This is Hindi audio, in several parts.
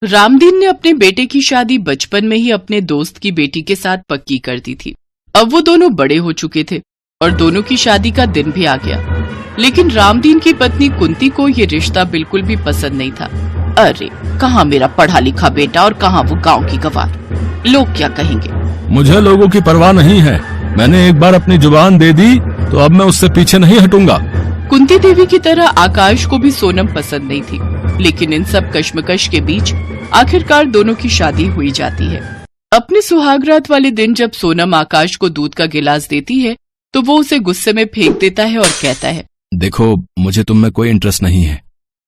रामदीन ने अपने बेटे की शादी बचपन में ही अपने दोस्त की बेटी के साथ पक्की कर दी थी। अब वो दोनों बड़े हो चुके थे और दोनों की शादी का दिन भी आ गया। लेकिन रामदीन की पत्नी कुंती को ये रिश्ता बिल्कुल भी पसंद नहीं था। अरे कहाँ मेरा पढ़ा लिखा बेटा और कहाँ वो गांव की गवार, लोग क्या कहेंगे। मुझे लोगों की परवाह नहीं है, मैंने एक बार अपनी जुबान दे दी तो अब मैं उससे पीछे नहीं हटूंगा। कुंती देवी की तरह आकाश को भी सोनम पसंद नहीं थी, लेकिन इन सब कश्मकश के बीच आखिरकार दोनों की शादी हुई जाती है। अपने सुहागरात वाले दिन जब सोनम आकाश को दूध का गिलास देती है तो वो उसे गुस्से में फेंक देता है और कहता है, देखो मुझे तुम में कोई इंटरेस्ट नहीं है,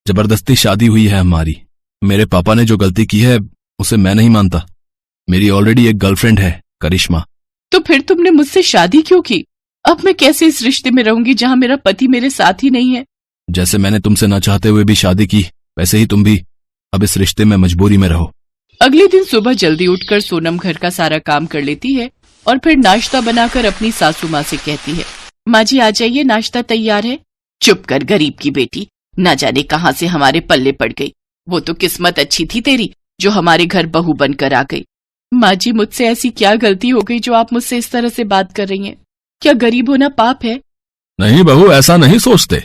जबरदस्ती शादी हुई है हमारी। मेरे पापा ने जो गलती की है उसे मैं नहीं मानता। मेरी ऑलरेडी एक गर्लफ्रेंड है, करिश्मा। तो फिर तुमने मुझसे शादी क्यों की? अब मैं कैसे इस रिश्ते में रहूंगी जहाँ मेरा पति मेरे साथ ही नहीं है। जैसे मैंने तुमसे न चाहते हुए भी शादी की, वैसे ही तुम भी अब इस रिश्ते में मजबूरी में रहो। अगले दिन सुबह जल्दी उठकर सोनम घर का सारा काम कर लेती है और फिर नाश्ता बनाकर अपनी सासू माँ से कहती है, माँ जी आ जाइए, नाश्ता तैयार है। चुप कर गरीब की बेटी, न जाने कहाँ से हमारे पल्ले पड़ गई। वो तो किस्मत अच्छी थी तेरी जो हमारे घर बहू बनकर आ गई। माँ जी मुझसे ऐसी क्या गलती हो गई जो आप मुझसे इस तरह से बात कर रही हैं? क्या गरीब होना पाप है? नहीं बहू, ऐसा नहीं सोचते।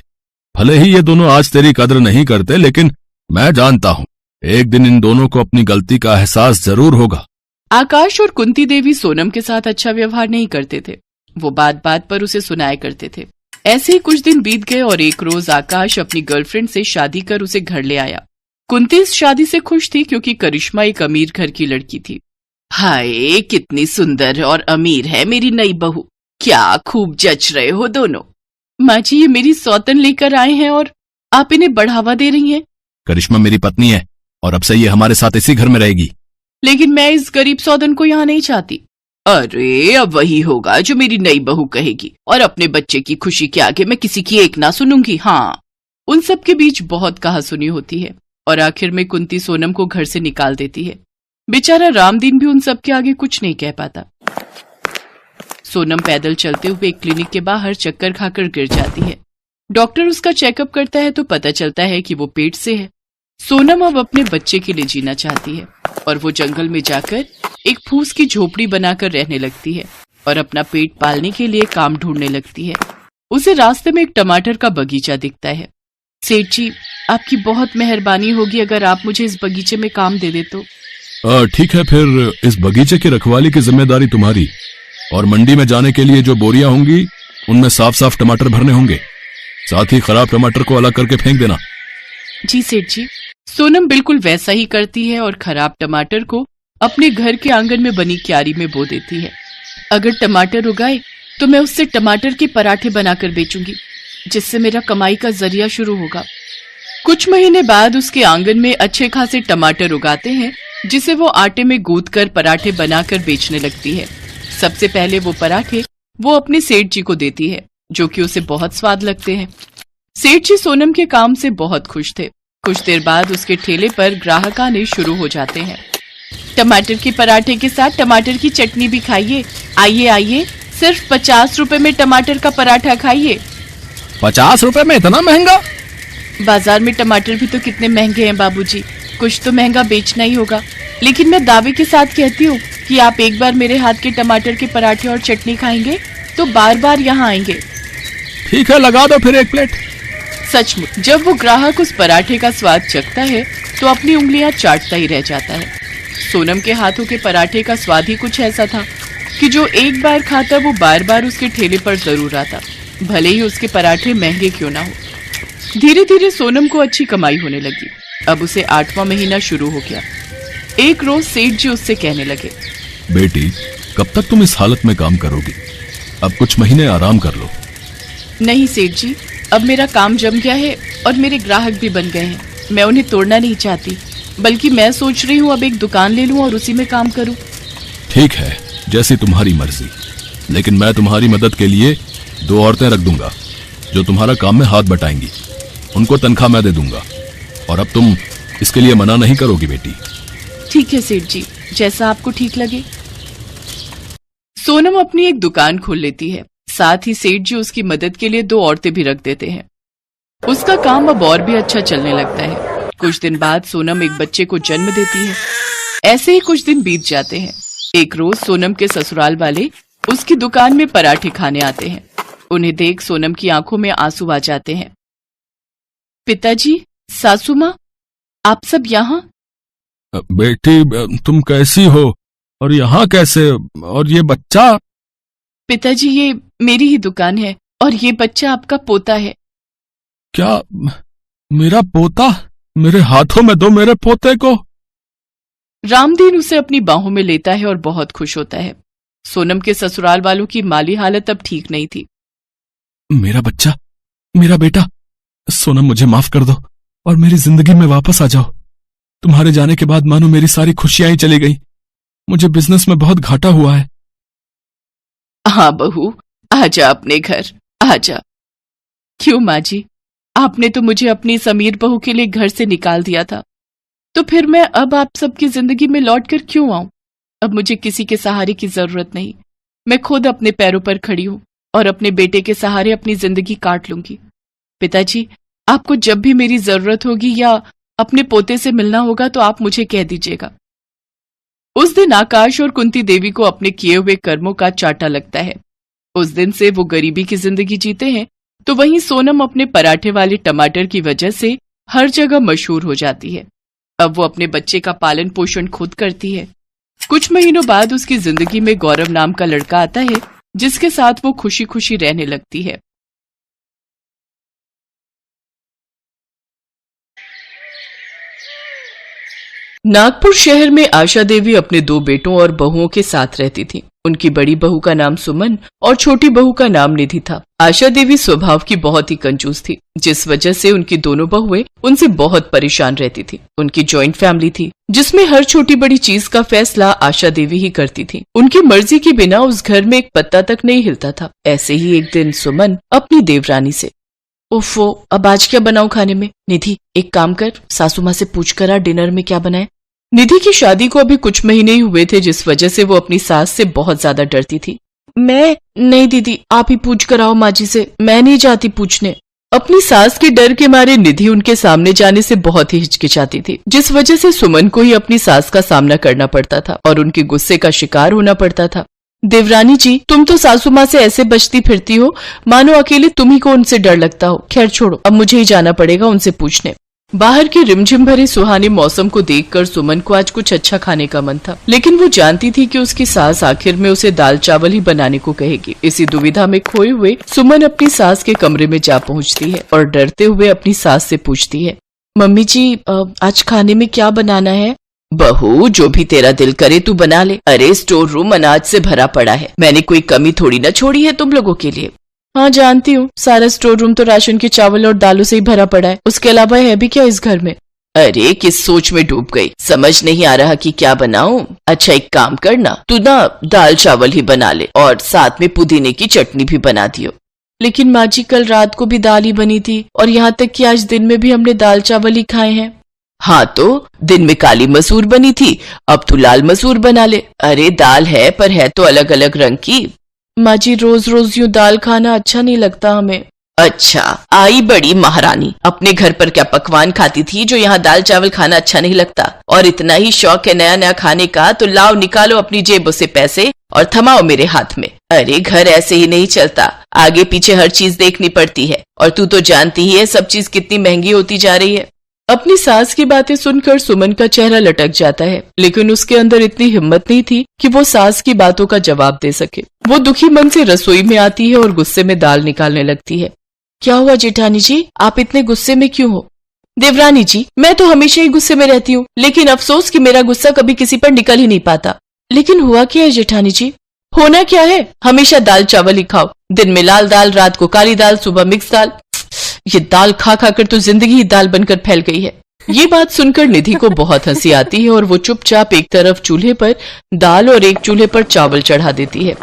भले ही ये दोनों आज तेरी कद्र नहीं करते, लेकिन मैं जानता हूँ एक दिन इन दोनों को अपनी गलती का एहसास जरूर होगा। आकाश और कुंती देवी सोनम के साथ अच्छा व्यवहार नहीं करते थे। वो बात बात पर उसे सुनाया करते थे। ऐसे ही कुछ दिन बीत गए और एक रोज आकाश अपनी गर्लफ्रेंड से शादी कर उसे घर ले आया। कुंती इस शादी से खुश थी क्योंकि करिश्मा एक अमीर घर की लड़की थी। हाय कितनी सुंदर और अमीर है मेरी नई बहू, क्या खूब जच रहे हो दोनों। माँ जी ये मेरी सौतन लेकर आए हैं और आप इन्हें बढ़ावा दे रही हैं। करिश्मा मेरी पत्नी है और अब से ये हमारे साथ इसी घर में रहेगी। लेकिन मैं इस गरीब सौतन को यहाँ नहीं चाहती। अरे अब वही होगा जो मेरी नई बहू कहेगी और अपने बच्चे की खुशी के आगे मैं किसी की एक ना सुनूंगी। हाँ, उन सब के बीच बहुत कहासुनी होती है और आखिर में कुंती सोनम को घर से निकाल देती है। बेचारा रामदीन भी उन सब के आगे कुछ नहीं कह पाता। सोनम पैदल चलते हुए एक क्लिनिक के बाहर चक्कर खाकर गिर जाती है। डॉक्टर उसका चेकअप करता है तो पता चलता है कि वो पेट से है। सोनम अब अपने बच्चे के लिए जीना चाहती है और वो जंगल में जाकर एक फूस की झोपड़ी बनाकर रहने लगती है और अपना पेट पालने के लिए काम ढूंढने लगती है। उसे रास्ते में एक टमाटर का बगीचा दिखता है। सेठ जी आपकी बहुत मेहरबानी होगी अगर आप मुझे इस बगीचे में काम दे दे तो। ठीक है, फिर इस बगीचे की रखवाली की जिम्मेदारी तुम्हारी, और मंडी में जाने के लिए जो बोरियां होंगी उनमें साफ साफ टमाटर भरने होंगे। साथ ही खराब टमाटर को अलग करके फेंक देना। जी सेठ जी। सोनम बिल्कुल वैसा ही करती है और खराब टमाटर को अपने घर के आंगन में बनी क्यारी में बो देती है। अगर टमाटर उगाए तो मैं उससे टमाटर के पराठे बनाकर बेचूंगी, जिससे मेरा कमाई का जरिया शुरू होगा। कुछ महीने बाद उसके आंगन में अच्छे खासे टमाटर उगाते हैं, जिसे वो आटे में गूंथकर पराठे बनाकर बेचने लगती है। सबसे पहले वो पराठे वो अपने सेठ जी को देती है, जो कि उसे बहुत स्वाद लगते हैं। सेठ जी सोनम के काम से बहुत खुश थे। कुछ देर बाद उसके ठेले पर ग्राहक आने शुरू हो जाते हैं। टमाटर के पराठे के साथ टमाटर की चटनी भी खाइए, आइए आइए, सिर्फ 50 रुपए में टमाटर का पराठा खाइए। 50 रुपए में इतना महंगा? बाजार में टमाटर भी तो कितने महंगे हैं बाबूजी, कुछ तो महंगा बेचना ही होगा। लेकिन मैं दावे के साथ कहती हूँ कि आप एक बार मेरे हाथ के टमाटर के पराठे और चटनी खाएंगे तो बार बार यहाँ आएंगे। ठीक है, लगा दो फिर एक प्लेट। सचमुच जब वो ग्राहक उस पराठे का स्वाद चखता है तो अपनी उंगलियां चाटता ही रह जाता है। सोनम के हाथों के पराठे का स्वाद ही कुछ ऐसा था कि जो एक बार खाता वो बार बार उसके ठेले पर जरूर आता, भले ही उसके पराठे महंगे क्यों ना हो। धीरे धीरे सोनम को अच्छी कमाई होने लगी। अब उसे 8वां महीना शुरू हो गया। एक रोज सेठ जी उससे कहने लगे, बेटी कब तक तुम इस हालत में काम करोगी? अब कुछ महीने आराम कर लो। नहीं सेठ जी, अब मेरा काम जम गया है और मेरे ग्राहक भी बन गए हैं। मैं उन्हें तोड़ना नहीं चाहती, बल्कि मैं सोच रही हूँ अब एक दुकान ले लूँ और उसी में काम करूँ। ठीक है, जैसी तुम्हारी मर्जी, लेकिन मैं तुम्हारी मदद के लिए 2 औरतें रख दूंगा जो तुम्हारा काम में हाथ बटाएंगी। उनको तनख्वाह मैं दे दूंगा और अब तुम इसके लिए मना नहीं करोगी बेटी। ठीक है सेठ जी, जैसा आपको ठीक लगे। सोनम अपनी एक दुकान खोल लेती है। साथ ही सेठ जी उसकी मदद के लिए 2 औरतें भी रख देते हैं। उसका काम अब और भी अच्छा चलने लगता है। कुछ दिन बाद सोनम एक बच्चे को जन्म देती है। ऐसे ही कुछ दिन बीत जाते हैं। एक रोज सोनम के ससुराल वाले उसकी दुकान में पराठे खाने आते हैं। उन्हें देख सोनम की आंखों में आंसू आ जाते हैं। पिताजी, सासू माँ, आप सब यहाँ? बेटी, तुम कैसी हो और यहाँ कैसे, और ये बच्चा? पिताजी, ये मेरी ही दुकान है और ये बच्चा आपका पोता है। क्या? मेरा पोता? मेरे हाथों में दो मेरे पोते को। रामदीन उसे अपनी बाहों में लेता है और बहुत खुश होता है। सोनम के ससुराल वालों की माली हालत अब ठीक नहीं थी। मेरा बच्चा, मेरा बेटा, सोनम मुझे माफ कर दो और मेरी जिंदगी में वापस आ जाओ। तुम्हारे जाने के बाद मानो मेरी सारी खुशियां ही चली गई। मुझे बिजनेस में बहुत घाटा हुआ है। हाँ बहू, आजा अपने घर, आजा। क्यों माँ जी, आपने तो मुझे अपनी इस अमीर बहू के लिए घर से निकाल दिया था, तो फिर मैं अब आप सबकी जिंदगी में लौट कर क्यों आऊं? अब मुझे किसी के सहारे की जरूरत नहीं। मैं खुद अपने पैरों पर खड़ी हूं और अपने बेटे के सहारे अपनी जिंदगी काट लूंगी। पिताजी, आपको जब भी मेरी जरूरत होगी या अपने पोते से मिलना होगा तो आप मुझे कह दीजिएगा। उस दिन आकाश और कुंती देवी को अपने किए हुए कर्मों का चाटा लगता है। उस दिन से वो गरीबी की जिंदगी जीते हैं, तो वहीं सोनम अपने पराठे वाले टमाटर की वजह से हर जगह मशहूर हो जाती है। अब वो अपने बच्चे का पालन पोषण खुद करती है। कुछ महीनों बाद उसकी जिंदगी में गौरव नाम का लड़का आता है, जिसके साथ वो खुशी खुशी रहने लगती है। नागपुर शहर में आशा देवी अपने दो बेटों और बहुओं के साथ रहती थी। उनकी बड़ी बहू का नाम सुमन और छोटी बहू का नाम निधि था। आशा देवी स्वभाव की बहुत ही कंजूस थी, जिस वजह से उनकी दोनों बहुएं उनसे बहुत परेशान रहती थी। उनकी जॉइंट फैमिली थी, जिसमें हर छोटी बड़ी चीज का फैसला आशा देवी ही करती थी। उनकी मर्जी के बिना उस घर में एक पत्ता तक नहीं हिलता था। ऐसे ही एक दिन सुमन अपनी देवरानी से, ओफो, अब आज क्या बनाऊं खाने में? निधि, एक काम कर, सासू माँ से पूछ कर आ डिनर में क्या बनाए। निधि की शादी को अभी कुछ महीने ही हुए थे, जिस वजह से वो अपनी सास से बहुत ज्यादा डरती थी। मैं नहीं दीदी, आप ही पूछ कर आओ माँ जी से, मैं नहीं जाती पूछने। अपनी सास के डर के मारे निधि उनके सामने जाने से बहुत ही हिचकिचाती थी, जिस वजह से सुमन को ही अपनी सास का सामना करना पड़ता था और उनके गुस्से का शिकार होना पड़ता था। देवरानी जी, तुम तो सासू माँ से ऐसे बचती फिरती हो मानो अकेले तुम ही को उनसे डर लगता हो। खैर छोड़ो, अब मुझे ही जाना पड़ेगा उनसे पूछने। बाहर के रिमझिम भरे सुहाने मौसम को देखकर सुमन को आज कुछ अच्छा खाने का मन था, लेकिन वो जानती थी कि उसकी सास आखिर में उसे दाल चावल ही बनाने को कहेगी। इसी दुविधा में खोए हुए सुमन अपनी सास के कमरे में जा पहुंचती है और डरते हुए अपनी सास से पूछती है, मम्मी जी, आज खाने में क्या बनाना है? बहू, जो भी तेरा दिल करे तू बना ले। अरे स्टोर रूम अनाज से भरा पड़ा है, मैंने कोई कमी थोड़ी न छोड़ी है तुम लोगों के लिए। हाँ जानती हूँ, सारा स्टोर रूम तो राशन के चावल और दालों से ही भरा पड़ा है, उसके अलावा है भी क्या इस घर में? अरे किस सोच में डूब गई, समझ नहीं आ रहा कि क्या बनाऊं? अच्छा एक काम करना, तू ना दाल चावल ही बना ले और साथ में पुदीने की चटनी भी बना दियो। लेकिन माँ जी, कल रात को भी दाल ही बनी थी और यहाँ तक कि आज दिन में भी हमने दाल चावल ही खाए हैं। हाँ तो दिन में काली मसूर बनी थी, अब तू लाल मसूर बना ले। अरे दाल है, पर है तो अलग अलग रंग की। माँ जी, रोज रोज यूँ दाल खाना अच्छा नहीं लगता हमें। अच्छा, आई बड़ी महारानी, अपने घर पर क्या पकवान खाती थी जो यहाँ दाल चावल खाना अच्छा नहीं लगता? और इतना ही शौक है नया नया खाने का तो लाओ, निकालो अपनी जेबों से पैसे और थमाओ मेरे हाथ में। अरे घर ऐसे ही नहीं चलता, आगे पीछे हर चीज देखनी पड़ती है, और तू तो जानती ही है सब चीज कितनी महंगी होती जा रही है। अपनी सास की बातें सुनकर सुमन का चेहरा लटक जाता है, लेकिन उसके अंदर इतनी हिम्मत नहीं थी कि वो सास की बातों का जवाब दे सके। वो दुखी मन से रसोई में आती है और गुस्से में दाल निकालने लगती है। क्या हुआ जेठानी जी, आप इतने गुस्से में क्यों हो? देवरानी जी, मैं तो हमेशा ही गुस्से में रहती हूँ, लेकिन अफसोस कि मेरा गुस्सा कभी किसी पर निकल ही नहीं पाता। लेकिन हुआ क्या है जेठानी जी? होना क्या है, हमेशा दाल चावल ही खाओ, दिन में लाल दाल, रात को काली दाल, सुबह मिक्स दाल। ये दाल खा खाकर तो जिंदगी ही दाल बनकर फैल गई है। ये बात सुनकर निधि को बहुत हंसी आती है और वो चुपचाप एक तरफ चूल्हे पर दाल और एक चूल्हे पर चावल चढ़ा देती है।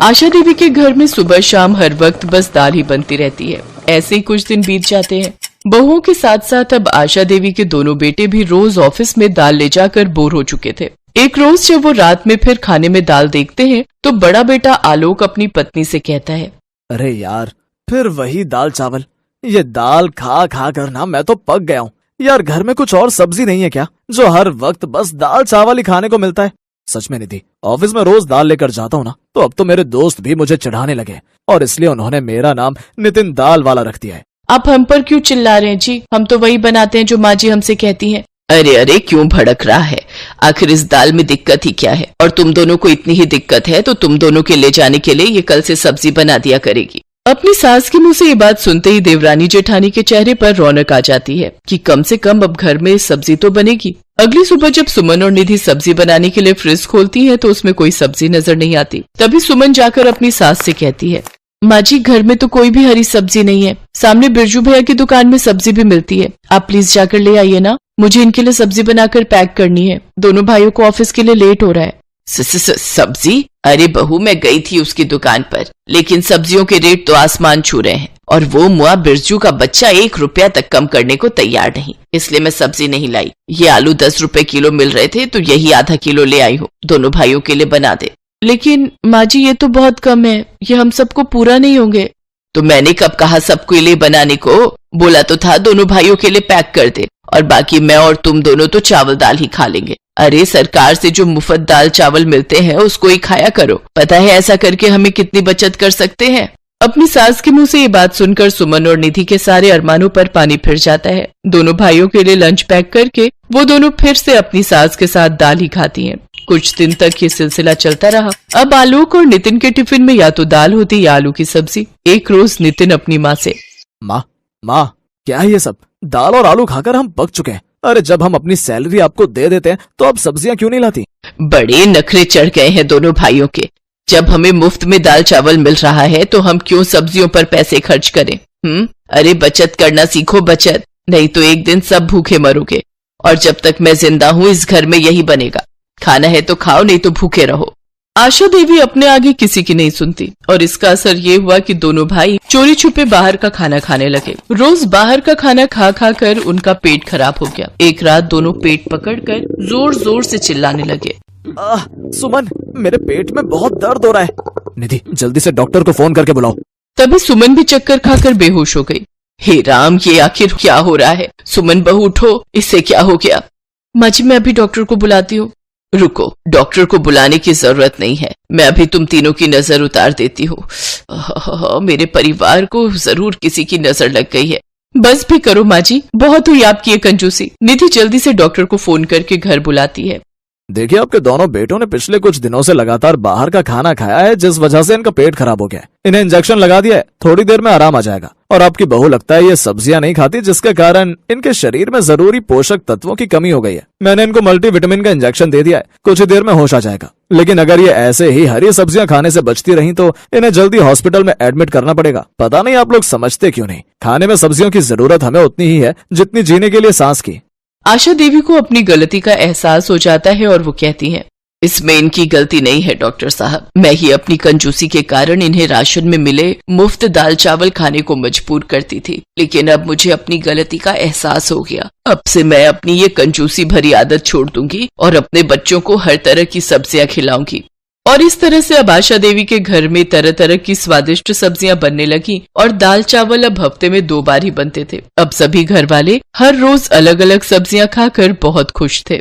आशा देवी के घर में सुबह शाम हर वक्त बस दाल ही बनती रहती है। ऐसे ही कुछ दिन बीत जाते हैं। बहुओं के साथ साथ अब आशा देवी के दोनों बेटे भी रोज ऑफिस में दाल ले जाकर बोर हो चुके थे। एक रोज जब वो रात में फिर खाने में दाल देखते हैं तो बड़ा बेटा आलोक अपनी पत्नी से कहता है, अरे यार, फिर वही दाल चावल। ये दाल खा खा कर ना मैं तो पक गया हूँ। यार घर में कुछ और सब्जी नहीं है क्या, जो हर वक्त बस दाल चावल ही खाने को मिलता है। सच में निधि, ऑफिस में रोज दाल लेकर जाता हूँ ना, तो अब तो मेरे दोस्त भी मुझे चिढ़ाने लगे और इसलिए उन्होंने मेरा नाम नितिन दाल वाला रख दिया है। आप हम पर क्यों चिल्ला रहे हैं जी? हम तो वही बनाते हैं जो माँ जी हमसे कहती हैं। अरे अरे क्यों भड़क रहा है? आखिर इस दाल में दिक्कत ही क्या है? और तुम दोनों को इतनी ही दिक्कत है तो तुम दोनों के ले जाने के लिए ये कल से सब्जी बना दिया करेगी। अपनी सास के मुंह से ये बात सुनते ही देवरानी जेठानी के चेहरे पर रौनक आ जाती है कि कम से कम अब घर में सब्जी तो बनेगी। अगली सुबह जब सुमन और निधि सब्जी बनाने के लिए फ्रिज खोलती है तो उसमें कोई सब्जी नजर नहीं आती। तभी सुमन जाकर अपनी सास से कहती है, माँ जी घर में तो कोई भी हरी सब्जी नहीं है, सामने बिरजू भैया की दुकान में सब्जी भी मिलती है, आप प्लीज जाकर ले आइए ना, मुझे इनके लिए सब्जी बनाकर पैक करनी है, दोनों भाइयों को ऑफिस के लिए लेट हो रहा है। सब्जी? अरे बहू मैं गई थी उसकी दुकान पर, लेकिन सब्जियों के रेट तो आसमान छू रहे हैं और वो मुआ बिरजू का बच्चा 1 रुपया तक कम करने को तैयार नहीं, इसलिए मैं सब्जी नहीं लाई। ये आलू 10 रुपए किलो मिल रहे थे तो यही आधा किलो ले आई हूँ, दोनों भाइयों के लिए बना दे। लेकिन माँ जी ये तो बहुत कम है, ये हम सबको पूरा नहीं होंगे। तो मैंने कब कहा सबके लिए बनाने को? बोला तो था दोनों भाइयों के लिए पैक कर दे और बाकी मैं और तुम दोनों तो चावल दाल ही खा लेंगे। अरे सरकार से जो मुफ्त दाल चावल मिलते हैं उसको ही खाया करो, पता है ऐसा करके हमें कितनी बचत कर सकते हैं। अपनी सास के मुंह से ये बात सुनकर सुमन और निधि के सारे अरमानों पर पानी फिर जाता है। दोनों भाइयों के लिए लंच पैक करके वो दोनों फिर से अपनी सास के साथ दाल ही खाती हैं। कुछ दिन तक ये सिलसिला चलता रहा। अब आलोक और नितिन के टिफिन में या तो दाल होती या आलू की सब्जी। एक रोज नितिन अपनी माँ से, माँ क्या है ये सब? दाल और आलू खाकर हम पक चुके हैं। अरे जब हम अपनी सैलरी आपको दे देते हैं तो आप सब्जियां क्यों नहीं लाती? बड़े नखरे चढ़ गए हैं दोनों भाइयों के। जब हमें मुफ्त में दाल चावल मिल रहा है तो हम क्यों सब्जियों पर पैसे खर्च करें? अरे बचत करना सीखो, बचत, नहीं तो एक दिन सब भूखे मरोगे। और जब तक मैं जिंदा हूँ इस घर में यही बनेगा, खाना है तो खाओ नहीं तो भूखे रहो। आशा देवी अपने आगे किसी की नहीं सुनती और इसका असर ये हुआ कि दोनों भाई चोरी छुपे बाहर का खाना खाने लगे। रोज बाहर का खाना खा खा कर उनका पेट खराब हो गया। एक रात दोनों पेट पकड़कर जोर जोर से चिल्लाने लगे, सुमन मेरे पेट में बहुत दर्द हो रहा है, निधि जल्दी से डॉक्टर को फोन करके बुलाओ। तभी सुमन भी चक्कर खाकर बेहोश हो गई। हे राम, ये आखिर क्या हो रहा है? सुमन बहू उठो, इससे क्या हो गया? माँ जी मैं अभी डॉक्टर को बुलाती हूँ। रुको, डॉक्टर को बुलाने की जरूरत नहीं है, मैं अभी तुम तीनों की नजर उतार देती हूँ। मेरे परिवार को जरूर किसी की नजर लग गई है। बस भी करो माँ जी, बहुत हुई आपकी ये कंजूसी। निधि जल्दी से डॉक्टर को फोन करके घर बुलाती है। देखिए आपके दोनों बेटों ने पिछले कुछ दिनों से लगातार बाहर का खाना खाया है, जिस वजह से इनका पेट खराब हो गया है। इन्हें इंजेक्शन लगा दिया है, थोड़ी देर में आराम आ जाएगा। और आपकी बहू लगता है ये सब्जियां नहीं खाती, जिसके कारण इनके शरीर में जरूरी पोषक तत्वों की कमी हो गई है। मैंने इनको मल्टीविटामिन का इंजेक्शन दे दिया है, कुछ ही देर में होश आ जाएगा। लेकिन अगर ये ऐसे ही हरी सब्जियां खाने से बचती रही तो इन्हें जल्दी हॉस्पिटल में एडमिट करना पड़ेगा। पता नहीं आप लोग समझते क्यों नहीं, खाने में सब्जियों की जरूरत हमें उतनी ही है जितनी जीने के लिए सांस की। आशा देवी को अपनी गलती का एहसास हो जाता है और वो कहती हैं, इसमें इनकी गलती नहीं है डॉक्टर साहब, मैं ही अपनी कंजूसी के कारण इन्हें राशन में मिले मुफ्त दाल चावल खाने को मजबूर करती थी। लेकिन अब मुझे अपनी गलती का एहसास हो गया। अब से मैं अपनी ये कंजूसी भरी आदत छोड़ दूंगी और अपने बच्चों को हर तरह की सब्जियां खिलाऊंगी। और इस तरह से अब आशा देवी के घर में तरह तरह की स्वादिष्ट सब्जियां बनने लगी और दाल चावल अब हफ्ते में 2 बार ही बनते थे। अब सभी घर वाले हर रोज अलग अलग सब्जियां खाकर बहुत खुश थे।